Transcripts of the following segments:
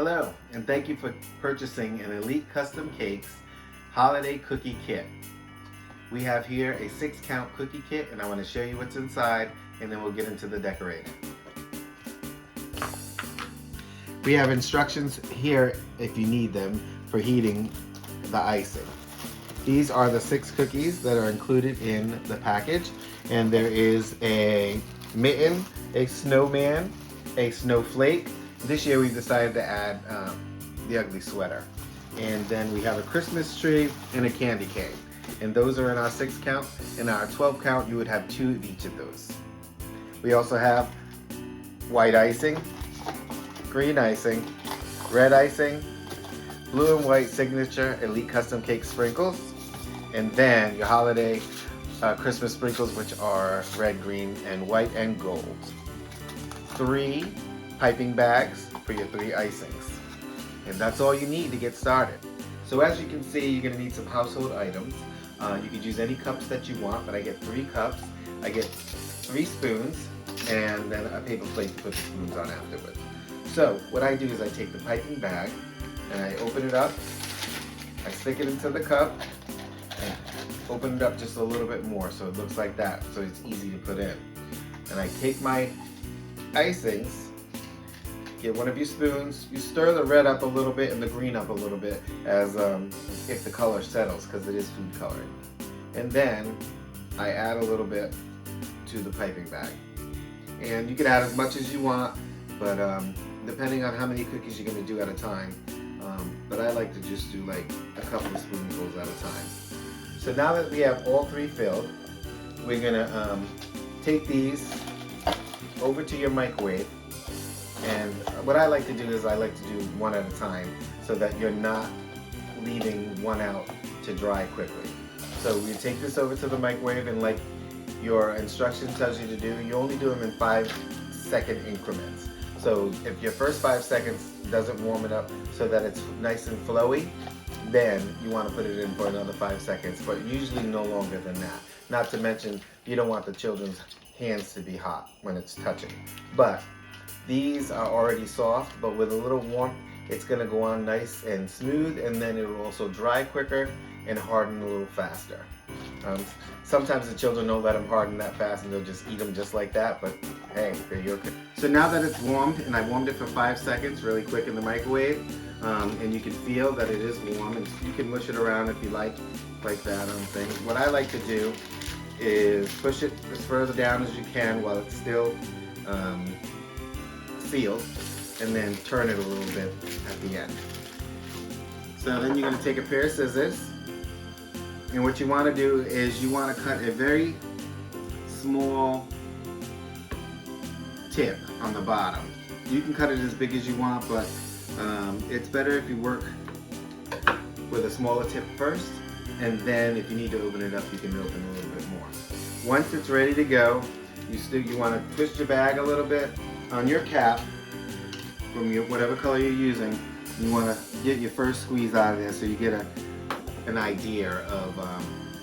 Hello, and thank you for purchasing an Elite Custom Cakes Holiday Cookie Kit. We have here a 6-count cookie kit, and I want to show you what's inside, and then we'll get into the decorating. We have instructions here, if you need them, for heating the icing. These are the 6 cookies that are included in the package, and there is a mitten, a snowman, a snowflake. This year we've decided to add the ugly sweater. And then we have a Christmas tree and a candy cane. And those are in our 6-count. In our 12-count, you would have 2 of each of those. We also have white icing, green icing, red icing, blue and white signature Elite Custom Cake sprinkles, and then your holiday Christmas sprinkles, which are red, green, and white and gold. 3 piping bags for your 3 icings. And that's all you need to get started. So as you can see, you're going to need some household items. You could use any cups that you want, but I get 3 cups. I get 3 spoons, and then a paper plate to put the spoons on afterwards. So what I do is I take the piping bag and I open it up. I stick it into the cup and open it up just a little bit more so it looks like that, so it's easy to put in. And I take my icings, get one of your spoons, you stir the red up a little bit and the green up a little bit as if the color settles, because it is food coloring. And then I add a little bit to the piping bag. And you can add as much as you want, but depending on how many cookies you're going to do at a time. But I like to just do like a couple of spoonfuls at a time. So now that we have all 3 filled, we're going to take these over to your microwave. And what I like to do is I like to do one at a time so that you're not leaving one out to dry quickly. So we take this over to the microwave, and like your instruction tells you to do, you only do them in 5-second increments. So if your first 5 seconds doesn't warm it up so that it's nice and flowy, then you want to put it in for another 5 seconds, but usually no longer than that. Not to mention, you don't want the children's hands to be hot when it's touching. But these are already soft, but with a little warmth, it's going to go on nice and smooth, and then it will also dry quicker and harden a little faster. Sometimes the children don't let them harden that fast and they'll just eat them just like that, but hey, they're your cookies. So now that it's warmed, and I warmed it for 5 seconds really quick in the microwave, and you can feel that it is warm, and you can mush it around if you like that thing. What I like to do is push it as further down as you can while it's still sealed, and then turn it a little bit at the end. So then you're going to take a pair of scissors, and what you want to do is you want to cut a very small tip on the bottom. You can cut it as big as you want, but it's better if you work with a smaller tip first, and then if you need to open it up, you can open a little bit more. Once it's ready to go, you want to twist your bag a little bit on your cap from whatever color you're using. You want to get your first squeeze out of there so you get an idea of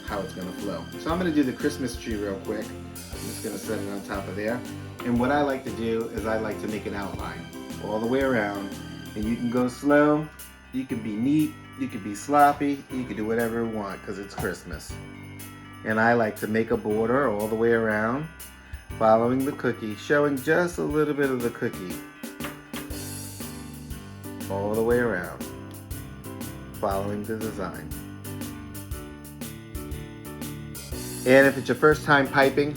how it's going to flow. So I'm going to do the Christmas tree real quick. I'm just going to set it on top of there. And what I like to do is I like to make an outline all the way around. And you can go slow, you can be neat, you can be sloppy, you can do whatever you want because it's Christmas. And I like to make a border all the way around, following the cookie, showing just a little bit of the cookie all the way around, following the design. And if it's your first time piping,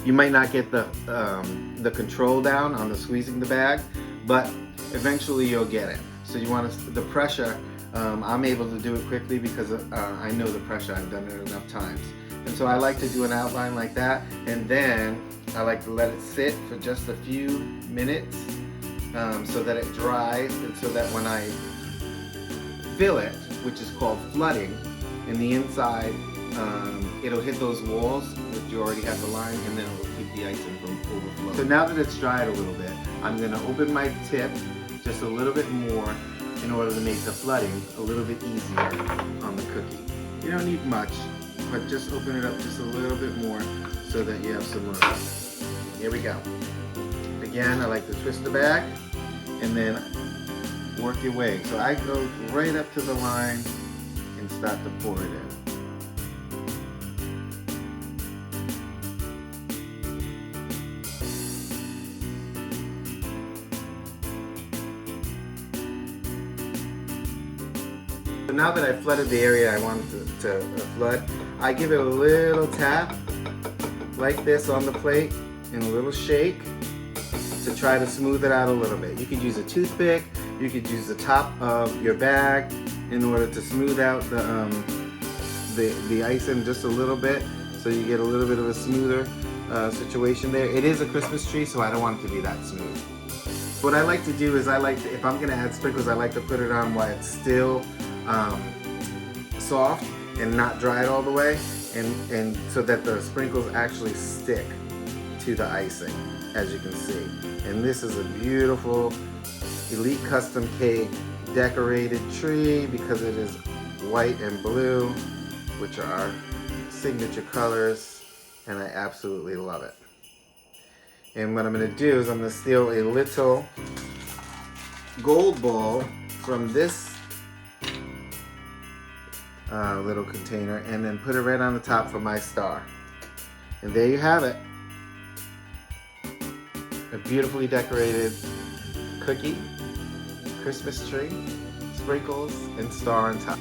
you might not get the control down on the squeezing the bag, but eventually you'll get it. So you want the pressure. I'm able to do it quickly because I know the pressure. I've done it enough times. And so I like to do an outline like that, and then I like to let it sit for just a few minutes so that it dries, and so that when I fill it, which is called flooding, in the inside, it'll hit those walls that you already have the line, and then it'll keep the icing from overflowing. So now that it's dried a little bit, I'm going to open my tip just a little bit more in order to make the flooding a little bit easier on the cookie. You don't need much, but just open it up just a little bit more so that you have some room. Here we go. Again, I like to twist the bag, and then work your way. So I go right up to the line and start to pour it in. So now that I've flooded the area I wanted to flood, I give it a little tap like this on the plate and a little shake to try to smooth it out a little bit. You could use a toothpick, you could use the top of your bag in order to smooth out the icing just a little bit so you get a little bit of a smoother situation there. It is a Christmas tree, so I don't want it to be that smooth. What I like to do is if I'm gonna add sprinkles, I like to put it on while it's still soft and not dried all the way, and so that the sprinkles actually stick to the icing, as you can see. And this is a beautiful Elite Custom Cake decorated tree because it is white and blue, which are our signature colors, and I absolutely love it. And what I'm going to do is I'm going to steal a little gold ball from this little container and then put it right on the top for my star. And there you have it. A beautifully decorated cookie, Christmas tree, sprinkles, and star on top.